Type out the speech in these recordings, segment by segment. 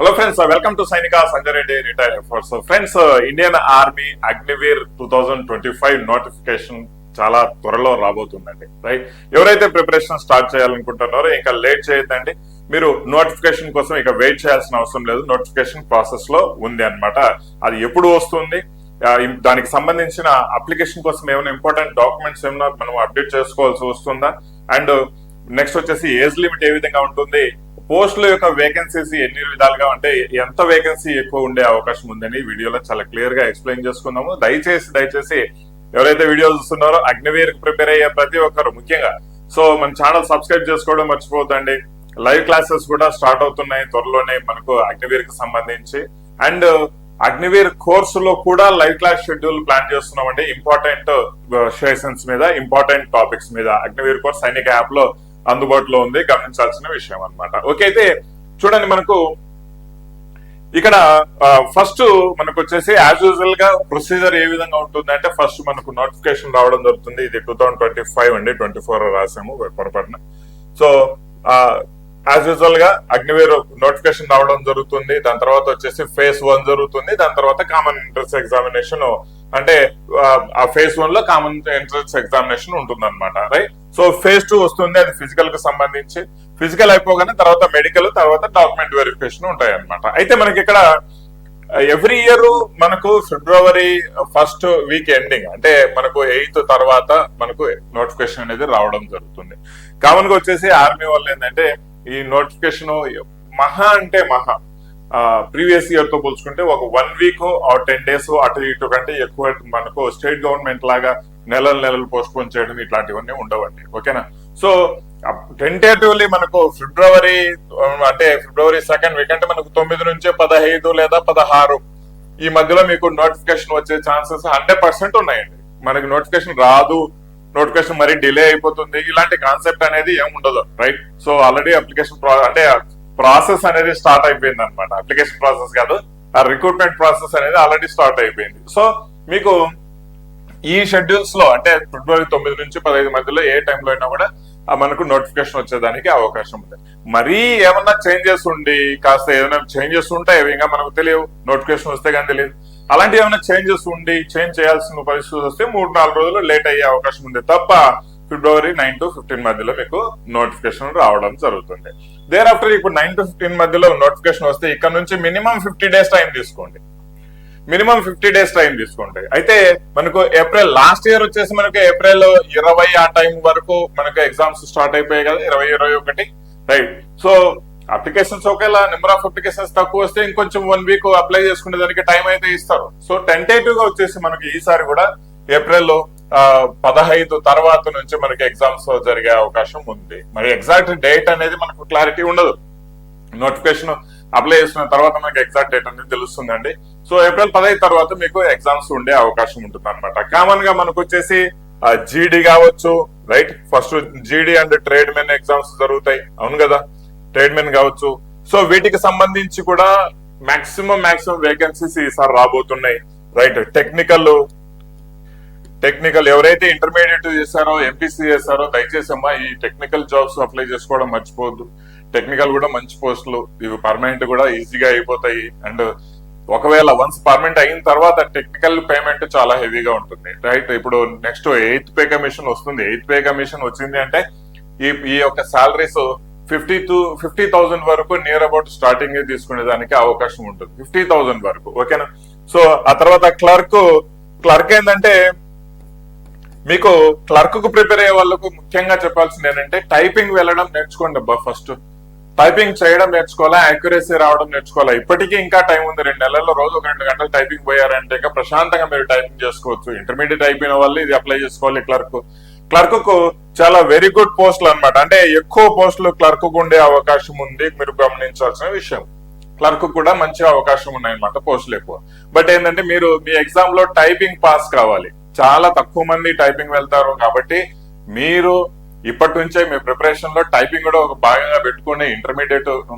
Hello friends, welcome to సైనిక Sanjay Reddy retire efforts. Friends, Indian army Agniveer 2025 notification చాలా త్వరలో రాబోతుందండి. Right, ఎవరైతే ప్రిపరేషన్ స్టార్ట్ చేయాలనుకుంటున్నారో ఇంకా లేట్ చేయొద్దండి. మీరు నోటిఫికేషన్ కోసం ఇక వెయిట్ చేయాల్సిన అవసరం లేదు. నోటిఫికేషన్ ప్రాసెస్ లో ఉంది అన్నమాట. అది ఎప్పుడు వస్తుంది, దానికి సంబంధించిన అప్లికేషన్ కోసం ఏమైనా ఇంపార్టెంట్ డాక్యుమెంట్స్ ఏమైనా మనం అప్డేట్ చేసుకోవాల్సి వస్తుందా, అండ్ నెక్స్ట్ వచ్చేసి ఏజ్ లిమిట్ ఏ విధంగా ఉంటుంది, పోస్టుల యొక్క వేకెన్సీస్ ఎన్ని విధాలుగా అంటే ఎంత వేకెన్సీ ఎక్కువ ఉండే అవకాశం ఉందని వీడియోలో చాలా క్లియర్ గా ఎక్స్ప్లెయిన్ చేసుకుందాము. దయచేసి ఎవరైతే వీడియో చూస్తున్నారో అగ్నివీర్ ప్రిపేర్ అయ్యే ప్రతి ఒక్కరు ముఖ్యంగా మన ఛానల్ సబ్స్క్రైబ్ చేసుకోవడం మర్చిపోతండి. లైవ్ క్లాసెస్ కూడా స్టార్ట్ అవుతున్నాయి త్వరలోనే మనకు అగ్నివీర్ కి సంబంధించి. అండ్ అగ్నివీర్ కోర్సులో కూడా లైవ్ క్లాస్ షెడ్యూల్ ప్లాన్ చేస్తున్నామండి. ఇంపార్టెంట్ సెషన్స్ మీద, ఇంపార్టెంట్ టాపిక్స్ మీద అగ్నివీర్ కోర్స్ సైనిక యాప్ లో అందుబాటులో ఉంది, గమనించాల్సిన విషయం అనమాట. ఓకే, అయితే చూడండి, మనకు ఇక్కడ ఫస్ట్ మనకు వచ్చేసి యాజ్ యూజువల్ గా ప్రొసీజర్ ఏ విధంగా ఉంటుంది అంటే, ఫస్ట్ మనకు నోటిఫికేషన్ రావడం జరుగుతుంది. ఇది 2025 అండి, 24 రాసాము పొరపాటున. సో యాజ్ యూజువల్ గా అగ్నివీర్ నోటిఫికేషన్ రావడం జరుగుతుంది. దాని తర్వాత వచ్చేసి phase 1 జరుగుతుంది. దాని తర్వాత కామన్ ఎంట్రన్స్ ఎగ్జామినేషన్, అంటే ఆ phase 1 లో కామన్ ఎంట్రన్స్ ఎగ్జామినేషన్ ఉంటుంది అనమాట. రైట్, సో phase 2 వస్తుంది, అది ఫిజికల్ కి సంబంధించి. ఫిజికల్ అయిపోగానే తర్వాత మెడికల్, తర్వాత డాక్యుమెంట్ వెరిఫికేషన్ ఉంటాయి అనమాట. అయితే మనకి ఇక్కడ ఎవ్రీ ఇయర్ మనకు ఫిబ్రవరి 1st వీక్ ఎండింగ్, అంటే మనకు 8th తర్వాత మనకు నోటిఫికేషన్ అనేది రావడం జరుగుతుంది. కామన్ గా వచ్చేసి ఆర్మీ వాళ్ళు ఏంటంటే ఈ నోటిఫికేషన్ మహా అంటే మహా ప్రీవియస్ ఇయర్ తో పోల్చుకుంటే ఒక 1 వీక్ 10 days అటు ఇటు కంటే ఎక్కువ మనకు స్టేట్ గవర్నమెంట్ లాగా నెలలు పోస్ట్ పోన్ చేయడం ఇట్లాంటివన్నీ ఉండవండి. ఓకేనా, సో టెంటేటివ్లీ మనకు ఫిబ్రవరి 2nd వీక్ అంటే మనకు 9 నుంచి 15 లేదా 16 ఈ మధ్యలో మీకు నోటిఫికేషన్ వచ్చే ఛాన్సెస్ 100% ఉన్నాయండి. మనకి నోటిఫికేషన్ రాదు, నోటిఫికేషన్ మరీ డిలే అయిపోతుంది, ఇలాంటి కాన్సెప్ట్ అనేది ఏమి ఉండదు. రైట్, సో ఆల్రెడీ అప్లికేషన్ అంటే ప్రాసెస్ అనేది స్టార్ట్ అయిపోయింది అనమాట. అప్లికేషన్ ప్రాసెస్ కాదు, ఆ రిక్రూట్మెంట్ ప్రాసెస్ అనేది ఆల్రెడీ స్టార్ట్ అయిపోయింది. సో మీకు ఈ షెడ్యూల్స్ లో అంటే ఫిబ్రవరి 9 నుంచి 15 మధ్యలో ఏ టైంలో అయినా కూడా మనకు నోటిఫికేషన్ వచ్చేదానికి అవకాశం ఉంది. మరీ ఏమన్నా చేంజెస్ ఉండి కాస్త ఏమైనా చేంజెస్ ఉంటాయి, ఇంకా మనకు తెలియవు, నోటిఫికేషన్ వస్తే కానీ తెలియదు. అలాంటి ఏమైనా చేంజెస్ ఉండి చేంజ్ చేయాల్సిన పరిస్థితి వస్తే 3-4 రోజులు లేట్ అయ్యే అవకాశం ఉంది తప్ప ఫిబ్రవరి 9 to 15 మధ్యలో మీకు నోటిఫికేషన్ రావడం జరుగుతుంది. దేర్ ఆఫ్టర్ ఇప్పుడు 9 to 15 మధ్యలో నోటిఫికేషన్ వస్తే ఇక్కడ నుంచి మినిమం 50 days టైం తీసుకోండి. మినిమం 50 days టైం తీసుకోండి. అయితే మనకు ఏప్రిల్ లాస్ట్ ఇయర్ వచ్చేసి మనకు ఏప్రిల్ 20 ఆ టైం వరకు మనకు ఎగ్జామ్స్ స్టార్ట్ అయిపోయాయి కదా, 20-21. రైట్, సో అప్లికేషన్స్ ఒకేలా నెంబర్ ఆఫ్ అప్లికేషన్స్ తక్కువ వస్తే ఇంకొంచెం 1 వీక్ అప్లై చేసుకునే దానికి టైం అయితే ఇస్తారు. సో టెంటేటివ్ గా వచ్చేసి మనకి ఈసారి కూడా ఏప్రిల్ 15 తర్వాత నుంచి మనకి ఎగ్జామ్స్ జరిగే అవకాశం ఉంది. మరి ఎగ్జాక్ట్ డేట్ అనేది మనకు క్లారిటీ ఉండదు. నోటిఫికేషన్ అప్లై చేసిన తర్వాత మనకి ఎగ్జాక్ట్ డేట్ అనేది తెలుస్తుందండి. సో ఏప్రిల్ 15 తర్వాత మీకు ఎగ్జామ్స్ ఉండే అవకాశం ఉంటుంది అనమాట. కామన్ గా మనకు వచ్చేసి జీడీ కావచ్చు. రైట్, ఫస్ట్ జీడీ అండ్ ట్రేడ్ మెన్ ఎగ్జామ్స్ జరుగుతాయి, అవును కదా, ట్రేడ్ మెన్ కావచ్చు. సో వీటికి సంబంధించి కూడా మాక్సిమం వేకెన్సీస్ ఈసారి రాబోతున్నాయి. రైట్, టెక్నికల్ ఎవరైతే ఇంటర్మీడియట్ చేశారో, ఎంపీసీ చేశారో, దయచేసి అమ్మా ఈ టెక్నికల్ జాబ్స్ అప్లై చేసుకోవడం మర్చిపోవద్దు. టెక్నికల్ కూడా మంచి పోస్టులు, ఇవి పర్మనెంట్ కూడా ఈజీగా అయిపోతాయి. అండ్ ఒకవేళ వన్స్ పర్మనెంట్ అయిన తర్వాత టెక్నికల్ పేమెంట్ చాలా హెవీగా ఉంటుంది. రైట్, ఇప్పుడు నెక్స్ట్ 8th పే కమిషన్ వస్తుంది. 8th పే కమిషన్ వచ్చింది అంటే ఈ యొక్క సాలరీస్ 50,000 వరకు నియర్ అబౌట్ స్టార్టింగ్ తీసుకునే దానికి అవకాశం ఉంటుంది, 50,000 వరకు. ఓకేనా, సో ఆ తర్వాత క్లర్క్ ఏంటంటే మీకు క్లర్క్ కు ప్రిపేర్ అయ్యే వాళ్ళకు ముఖ్యంగా చెప్పాల్సింది ఏంటంటే టైపింగ్ వెళ్ళడం నేర్చుకోండి అబ్బా. ఫస్ట్ టైపింగ్ చేయడం నేర్చుకోవాలా, యాక్యురసీ రావడం నేర్చుకోవాలా. ఇప్పటికీ ఇంకా టైం ఉంది. 2 నెలల్లో రోజు 2 గంటలు టైపింగ్ పోయారంటే ఇంకా ప్రశాంతంగా మీరు టైపింగ్ చేసుకోవచ్చు. ఇంటర్మీడియట్ అయిపోయిన వాళ్ళు ఇది అప్లై చేసుకోవాలి. క్లర్క్ కు చాలా వెరీ గుడ్ పోస్టులు అనమాట. అంటే ఎక్కువ పోస్టులు క్లర్క్ కు ఉండే అవకాశం ఉంది, మీరు గమనించాల్సిన విషయం. క్లర్క్ కూడా మంచి అవకాశం ఉన్నాయన్నమాట, పోస్టులు ఎక్కువ. బట్ ఏంటంటే మీరు మీ ఎగ్జామ్ లో టైపింగ్ పాస్ కావాలి. చాలా తక్కువ మంది టైపింగ్ వెళ్తారు కాబట్టి మీరు ఇప్పటి నుంచే మీ ప్రిపరేషన్ లో టైపింగ్ కూడా ఒక భాగంగా పెట్టుకుని ఇంటర్మీడియట్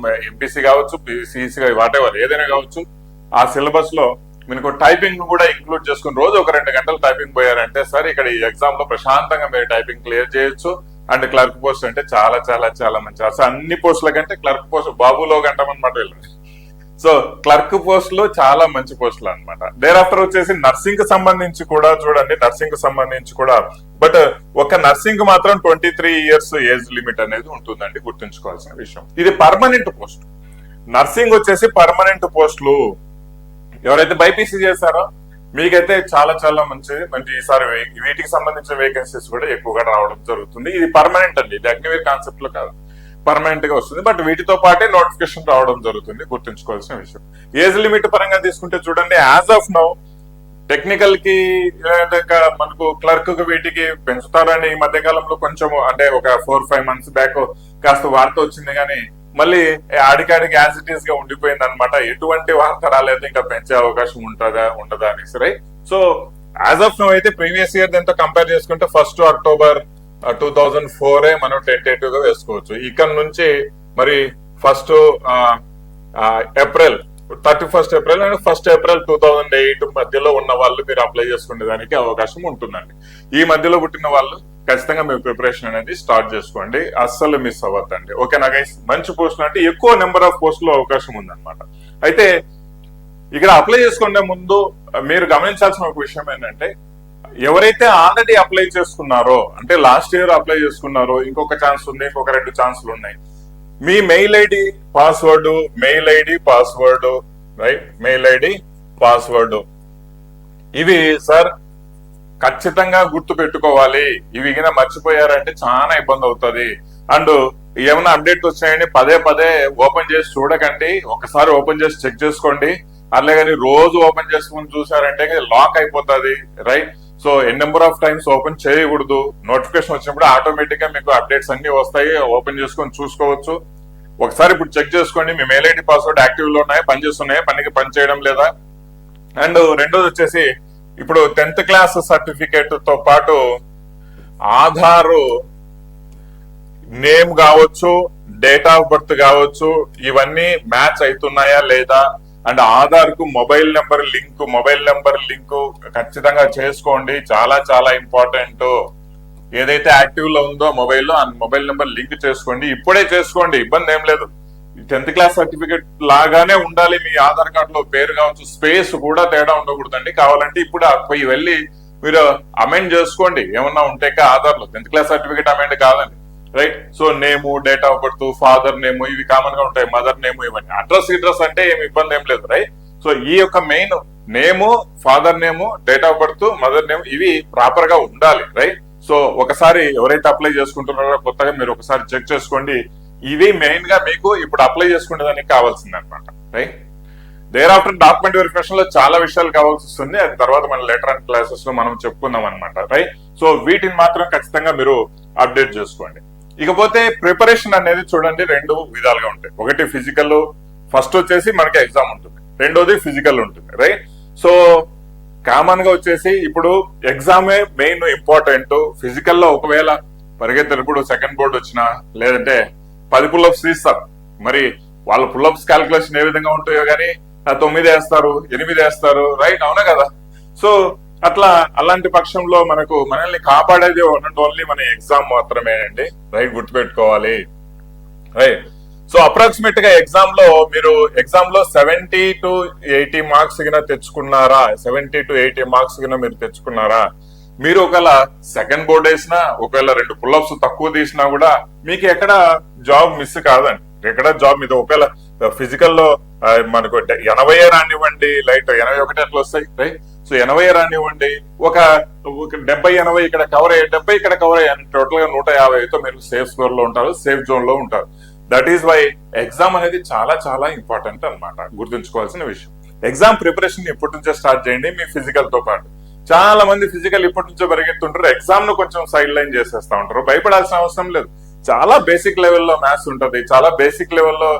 ఎంపీసీ కావచ్చు, సిఈసీ వాటెవర్ ఏదైనా కావచ్చు, ఆ సిలబస్ లో మీకు టైపింగ్ కూడా ఇంక్లూడ్ చేసుకుని రోజు ఒక 2 గంటలు టైపింగ్ పోయారంటే సార్ ఇక్కడ ఈ ఎగ్జామ్ లో ప్రశాంతంగా మీరు టైపింగ్ క్లియర్ చేయొచ్చు. అండ్ క్లర్క్ పోస్ట్ అంటే చాలా చాలా చాలా మంచి. అసలు అన్ని పోస్టుల కంటే క్లర్క్ పోస్ట్ బాబులో గంటమన్నమాట వెళ్ళండి. సో క్లర్క్ పోస్టులు చాలా మంచి పోస్టులు అనమాట. దేర్ ఆఫ్టర్ వచ్చేసి నర్సింగ్ కి సంబంధించి కూడా చూడండి, నర్సింగ్ కి సంబంధించి కూడా బట్ ఒక నర్సింగ్ కి మాత్రం 23 years ఏజ్ లిమిట్ అనేది ఉంటుందండి, గుర్తుంచుకోవాల్సిన విషయం. ఇది పర్మనెంట్ పోస్ట్. నర్సింగ్ వచ్చేసి పర్మనెంట్ పోస్టులు. ఎవరైతే బైపీసీ చేశారో మీకైతే చాలా చాలా మంచి ఈసారి వీటికి సంబంధించిన వేకెన్సీస్ కూడా ఎక్కువగా రావడం జరుగుతుంది. ఇది పర్మనెంట్ అండి, ఇది అగ్నివీర్ కాన్సెప్ట్ లో కాదు, పర్మనెంట్ గా వస్తుంది. బట్ వీటితో పాటే నోటిఫికేషన్ రావడం జరుగుతుంది, గుర్తుంచుకోవాల్సిన విషయం. ఏజ్ లిమిట్ పరంగా తీసుకుంటే చూడండి, యాజ్ ఆఫ్ నౌ టెక్నికల్ కి మనకు క్లర్క్ కి వీటికి పెంచుతారని ఈ మధ్య కాలంలో కొంచెం అంటే ఒక 4-5 months బ్యాక్ కాస్త వార్త వచ్చింది, కానీ మళ్ళీ ఆడికాడికి యాజ్ ఇట్ ఈస్ గా ఉండిపోయింది అనమాట. ఎటువంటి వార్త రాలేదు ఇంకా పెంచే అవకాశం ఉండదా అనేసి, right. So as of now అయితే ప్రీవియస్ ఇయర్ దీంతో కంపేర్ చేసుకుంటే 1st October 2004 మనం టెంటేటివ్ గా వేసుకోవచ్చు. ఇక్కడ నుంచి మరి 1st April 31st April and 1st April 2008 మధ్యలో ఉన్న వాళ్ళు మీరు అప్లై చేసుకునే దానికి అవకాశం ఉంటుందండి. ఈ మధ్యలో పుట్టిన వాళ్ళు ఖచ్చితంగా మీ ప్రిపరేషన్ అనేది స్టార్ట్ చేసుకోండి, అస్సలు మిస్ అవ్వద్దండి. ఓకేనా గైస్? మంచి పోస్టులు అంటే ఎక్కువ నెంబర్ ఆఫ్ పోస్టులు అవకాశం ఉందన్నమాట. అయితే ఇక్కడ అప్లై చేసుకునే ముందు మీరు గమనించాల్సిన ఒక విషయం ఏంటంటే, ఎవరైతే ఆల్రెడీ అప్లై చేసుకున్నారో అంటే లాస్ట్ ఇయర్ అప్లై చేసుకున్నారో ఇంకొక ఛాన్స్ ఉంది, ఇంకొక 2 ఛాన్సులు ఉన్నాయి. మీ mail ID password right, mail ID password ఇవి సార్ ఖచ్చితంగా గుర్తు పెట్టుకోవాలి. ఇవి కింద మర్చిపోయారంటే చాలా ఇబ్బంది అవుతుంది. అండ్ ఏమైనా అప్డేట్ వచ్చాయని పదే ఓపెన్ చేసి చూడకండి, ఒకసారి ఓపెన్ చేసి చెక్ చేసుకోండి. అలాగని రోజు ఓపెన్ చేసుకుని చూసారంటే లాక్ అయిపోతుంది, right. So number of times open చేయకూడదు. నోటిఫికేషన్ వచ్చినప్పుడు ఆటోమేటిక్ గా మీకు అప్డేట్స్ అన్ని వస్తాయి, ఓపెన్ చేసుకొని చూసుకోవచ్చు. ఒకసారి ఇప్పుడు చెక్ చేసుకోండి, మీ మెయిల్ ఐడి పాస్వర్డ్ యాక్టివ్ లో ఉన్నాయా, పనిచేస్తున్నాయా, పని చేయడం లేదా. అండ్ రెండోది వచ్చేసి ఇప్పుడు 10th క్లాస్ సర్టిఫికేట్ తో పాటు ఆధార్ నేమ్ కావచ్చు, డేట్ ఆఫ్ బర్త్ కావచ్చు, ఇవన్నీ మ్యాచ్ అవుతున్నాయా లేదా. అండ్ ఆధార్ కు మొబైల్ నెంబర్ లింక్ ఖచ్చితంగా చేసుకోండి, చాలా చాలా ఇంపార్టెంట్. ఏదైతే యాక్టివ్ లో ఉందో మొబైల్లో ఆ మొబైల్ నెంబర్ లింక్ చేసుకోండి, ఇప్పుడే చేసుకోండి, ఇబ్బంది ఏం లేదు. 10th క్లాస్ సర్టిఫికేట్ లాగానే ఉండాలి మీ ఆధార్ కార్డ్ లో పేరు కావచ్చు, స్పేస్ కూడా తేడా ఉండకూడదండి. కావాలంటే ఇప్పుడు పోయి వెళ్ళి మీరు అమెండ్ చేసుకోండి ఏమన్నా ఉంటే ఆధార్ లో. 10th క్లాస్ సర్టిఫికేట్ అమెండ్ కాదండి, right. So name, date of birth, father name ఇవి కామన్ గా ఉంటాయి, మదర్ నేమ్ ఇవన్నీ. అడ్రస్ అంటే ఏమి ఇబ్బంది ఏం లేదు, రైట్. సో ఈ యొక్క main name, father name, date of birth, mother name ఇవి ప్రాపర్ గా ఉండాలి, రైట్. సో ఒకసారి ఎవరైతే అప్లై చేసుకుంటున్నారో కొత్తగా మీరు ఒకసారి చెక్ చేసుకోండి. ఇవి మెయిన్ గా మీకు ఇప్పుడు అప్లై చేసుకునే దానికి కావాల్సింది అనమాట, right. Thereafter document verification లో చాలా విషయాలు కావాల్సి వస్తుంది, అది తర్వాత మన లేటర్ అండ్ క్లాసెస్ లో మనం చెప్పుకుందాం అనమాట, రైట్. సో వీటిని మాత్రం ఖచ్చితంగా మీరు అప్డేట్ చేసుకోండి. ఇకపోతే ప్రిపరేషన్ అనేది చూడండి 2 విధాలుగా ఉంటాయి. ఒకటి ఫిజికల్, ఫస్ట్ వచ్చేసి మనకి ఎగ్జామ్ ఉంటుంది, రెండోది ఫిజికల్ ఉంటుంది, రైట్. సో కామన్ గా వచ్చేసి ఇప్పుడు ఎగ్జామే మెయిన్ ఇంపార్టెంట్. ఫిజికల్ లో ఒకవేళ పరిగెత్తేటప్పుడు సెకండ్ బోర్డు వచ్చినా లేదంటే 10 పుల్అప్స్ తీస్తారు, మరి వాళ్ళ పుల్అప్స్ క్యాల్కులేషన్ ఏ విధంగా ఉంటాయో కానీ 9 వేస్తారు, 8 వేస్తారు, రైట్, అవునా కదా. సో అలాంటి పక్షంలో మనల్ని కాపాడేది ఓన్లీ మన ఎగ్జామ్ మాత్రమే అండి, రైట్, గుర్తుపెట్టుకోవాలి, రైట్. సో అప్రాక్సిమేట్ గా ఎగ్జామ్ లో 70 to 80 మార్క్స్ కింద తెచ్చుకున్నారా, 70 to 80 మార్క్స్ కింద మీరు తెచ్చుకున్నారా, మీరు ఒకవేళ సెకండ్ బోర్డ్ వేసినా, ఒకవేళ 2 పుల్అప్స్ తక్కువ తీసినా కూడా మీకు ఎక్కడ జాబ్ మిస్ కాదండి, ఎక్కడ జాబ్ మీద. ఒకవేళ ఫిజికల్ లో మనకు 80 రానివ్వండి, లైట్ 81 అట్లా వస్తాయి, రైట్. సో 80 రానివ్వండి, ఒక 70-80 ఇక్కడ కవర్ అయ్యే, 70 ఇక్కడ కవర్ అయ్యాయి, టోటల్ గా 150తో మీరు సేఫ్ స్కోర్ లో ఉంటారు, సేఫ్ జోన్ లో ఉంటారు. దట్ ఈస్ వై ఎగ్జామ్ అనేది చాలా చాలా ఇంపార్టెంట్ అనమాట, గుర్తుంచుకోవాల్సిన విషయం. ఎగ్జామ్ ప్రిపరేషన్ ఇప్పటి నుంచే స్టార్ట్ చేయండి మీ ఫిజికల్ తో పాటు. చాలా మంది ఫిజికల్ ఇప్పటి నుంచో పరిగెత్తుంటారు, ఎగ్జామ్ ను కొంచెం సైడ్ లైన్ చేసేస్తా ఉంటారు. భయపడాల్సిన అవసరం లేదు. చాలా బేసిక్ లెవెల్లో మ్యాథ్స్ ఉంటుంది, చాలా బేసిక్ లెవెల్లో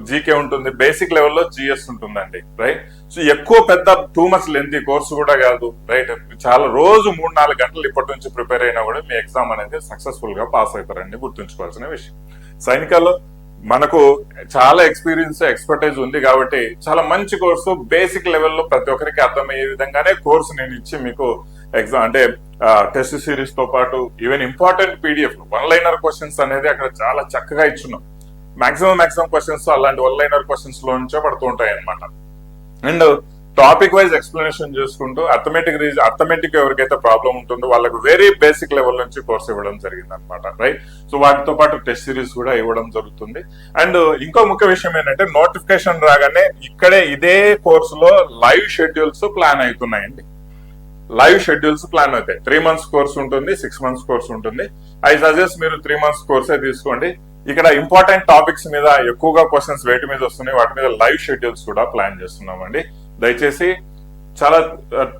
జీకే ఉంటుంది, బేసిక్ లెవెల్లో జిఎస్ ఉంటుందండి, రైట్. సో ఎక్కువ పెద్ద టూ మచ్ లెంతీ కోర్సు కూడా కాదు, రైట్. చాలా రోజు 3-4 గంటలు ఇప్పటి నుంచి ప్రిపేర్ అయినా కూడా మీ ఎగ్జామ్ అనేది సక్సెస్ఫుల్ గా పాస్ అవుతారండి, గుర్తుంచుకోవాల్సిన విషయం. సైనికాల్లో మనకు చాలా ఎక్స్పర్టైజ్ ఉంది కాబట్టి చాలా మంచి కోర్సు, బేసిక్ లెవెల్లో ప్రతి ఒక్కరికి అర్థమయ్యే విధంగానే కోర్సు నేను ఇచ్చి మీకు ఎగ్జామ్ అంటే టెస్ట్ సిరీస్ తో పాటు even important PDF 1-liner questions అనేది అక్కడ చాలా చక్కగా ఇచ్చున్నాం. మాక్సిమం క్వశ్చన్స్ అలాంటి వన్ లైనర్ క్వశ్చన్స్ లో నుంచే పడుతూ ఉంటాయి అనమాట. అండ్ టాపిక్ వైజ్ ఎక్స్ప్లెనేషన్ చేసుకుంటూ అర్థమెటిక్ ఎవరికైతే ప్రాబ్లం ఉంటుందో వాళ్ళకి వెరీ బేసిక్ లెవెల్ నుంచి కోర్స్ ఇవ్వడం జరిగింది అనమాట, రైట్. సో వాటితో పాటు టెస్ట్ సిరీస్ కూడా ఇవ్వడం జరుగుతుంది. అండ్ ఇంకో ముఖ్య విషయం ఏంటంటే నోటిఫికేషన్ రాగానే ఇక్కడే ఇదే కోర్సులో లైవ్ షెడ్యూల్స్ ప్లాన్ అవుతున్నాయండి. లైవ్ షెడ్యూల్స్ ప్లాన్ అవుతాయి. 3 months కోర్స్ ఉంటుంది, 6 months కోర్స్ ఉంటుంది. ఐ సజెస్ట్ మీరు 3 months కోర్సే తీసుకోండి. ఇక్కడ ఇంపార్టెంట్ టాపిక్స్ మీద ఎక్కువగా క్వశ్చన్స్ వేటి మీద వస్తున్నాయి, వాటి మీద లైవ్ షెడ్యూల్స్ కూడా ప్లాన్ చేస్తున్నామండి. దయచేసి చాలా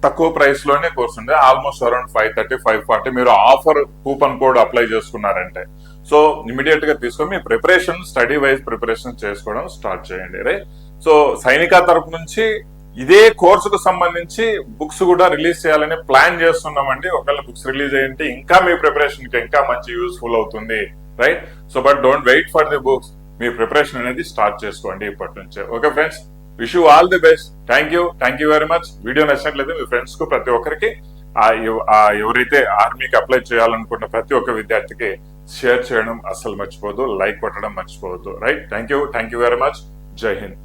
తక్కువ ప్రైస్ లోనే కోర్స్ ఉంది. ఆల్మోస్ట్ అరౌండ్ 530, 540 మీరు ఆఫర్ కూపన్ కోడ్ అప్లై చేసుకున్నారంటే సో ఇమీడియట్ గా తీసుకొని మీ ప్రిపరేషన్ స్టడీ వైజ్ ప్రిపరేషన్ చేసుకోవడం స్టార్ట్ చేయండి, రైట్. సో సైనిక తరపు నుంచి ఇదే కోర్సుకు సంబంధించి బుక్స్ కూడా రిలీజ్ చేయాలని ప్లాన్ చేస్తున్నామండి. ఒకవేళ బుక్స్ రిలీజ్ అయ్యింటే ఇంకా మీ ప్రిపరేషన్ కి ఇంకా మంచి యూస్ఫుల్ అవుతుంది, right. So but don't wait for the books, మీ ప్రిపరేషన్ అనేది స్టార్ట్ చేసుకోండి ఇప్పటి నుంచే. Okay friends, wish you all the best. Thank you very much. Video నచ్చినట్లయితే మీ ఫ్రెండ్స్ కు ప్రతి ఒక్కరికి ఎవరైతే ఆర్మీకి అప్లై చేయాలనుకున్న ప్రతి ఒక్క విద్యార్థికి షేర్ చేయడం అస్సలు మర్చిపోవద్దు, లైక్ కొట్టడం మర్చిపోవద్దు, right. Thank you very much. జై హింద్.